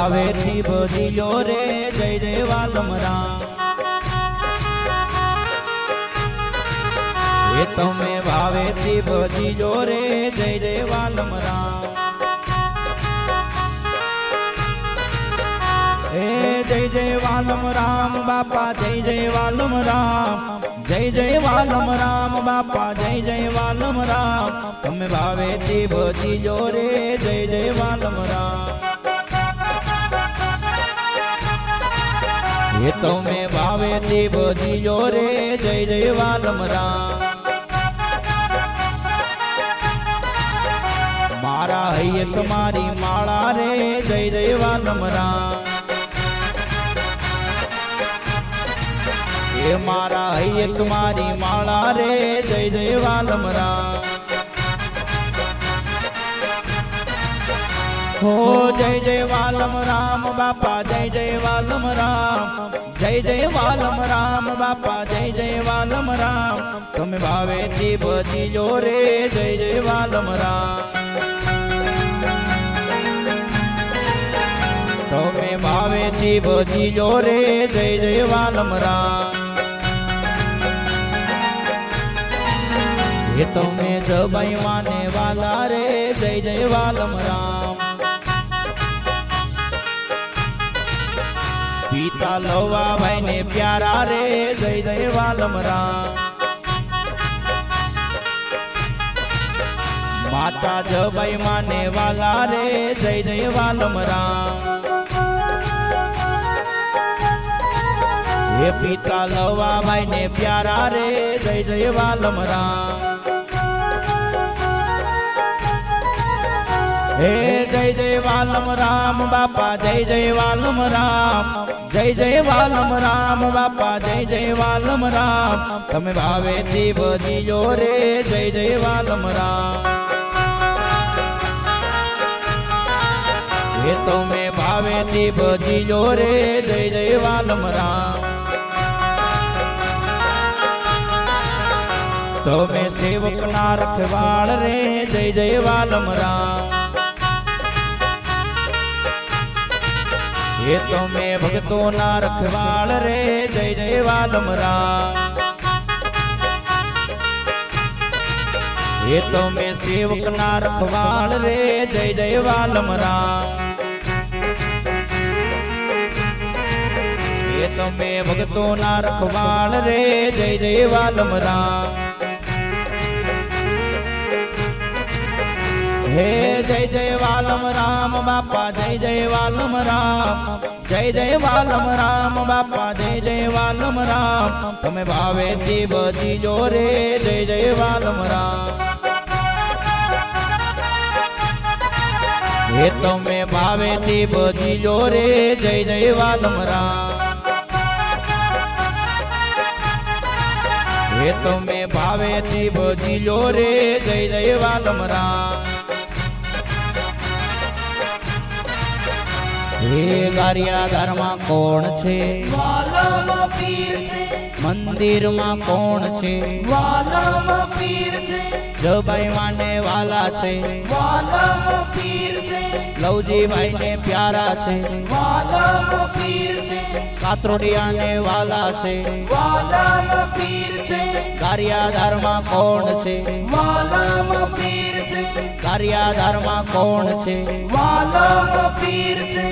ભાવેથી ભજીલો રે જય જય વાલમ રામ એ તમે ભાવેથી ભજીલો રે જય જય વાલમ રામ એ જય જય વાલમ રામ બાપા જય જય વાલમ રામ જય જય વાલમ રામ બાપા જય જય વાલમ રામ તમે ભાવેથી ભજીલો રે જય જય વાલમ રામ એ તમે ભાવેથી ભજીલો રે જય જય વાલમ રામ મારા હૈયે તમારી માળા રે જય જય વાલમ રામ એ મારા હૈયે તમારી માળા રે જય જય વાલમ રામ હો જય જય વાલમ રામ બાપા જય જય વાલમ રામ જય જય વાલમ રામ બાપા જય જય વાલમ રામ તમે ભાવેથી ભજીલો રે જય જય વાલમ રામ તમે ભાવેથી ભજીલો રે જય જય વાલમ રામ એ તમે જબાઈ માને વાલા રે જય જય વાલમ રામ પિતા લવા ભાઈ ને પ્યારા રે જય જય વાલમ રામ માતા જબાઈ માને વાલા રે જય જય વાલમ રામ એ પિતા લવા ભાઈ ને પ્યારા રે જય જય વાલમ રામ હે જય જય વાલમ રામ બાપા જય જય વાલમ રામ જય જય વાલમ રામ બાપા જય જય વાલમ રામ તમે ભાવેથી ભજીલો રે જય જય વાલમ રામ એ તમે ભાવેથી ભજીલો રે જય જય વાલમ રામ તમે સેવક ના રખવાળ રે જય જય વાલમ રામ એ તમે ભક્તો ના રખવાળ રે જય જય વાલમ રામ એ તમે સેવક ના રખવાળ રે જય જય વાલમ રામ એ તમે ભક્તો ના રખવાળ રે જય જય વાલમ રામ હે જય જય વાલમ રામ બાપા જય જય વાલમ રામ જય જય વાલમ રામ બાપા જય જય વાલમ રામ તમે ભાવેથી ભજીલો રે જય જય વાલમ રામ હે તમે ભાવેથી ભજીલો રે જય જય વાલમ રામ હે તમે ભાવેથી ભજીલો રે જય જય વાલમ રામ હે ગારિયાધાર માં કોણ છે વાલમ પીર છે મંદિર માં કોણ છે વાલમ પીર છે જબાઈ માને વાલા છે વાલમ પીર છે લવજીભાઈ ને પ્યારા છે વાલમ પીર છે કાતરોડિયા ને વાલા છે વાલમ પીર છે ગારિયાધાર માં કોણ છે વાલમ પીર છે ગારિયાધાર માં કોણ છે વાલમ પીર છે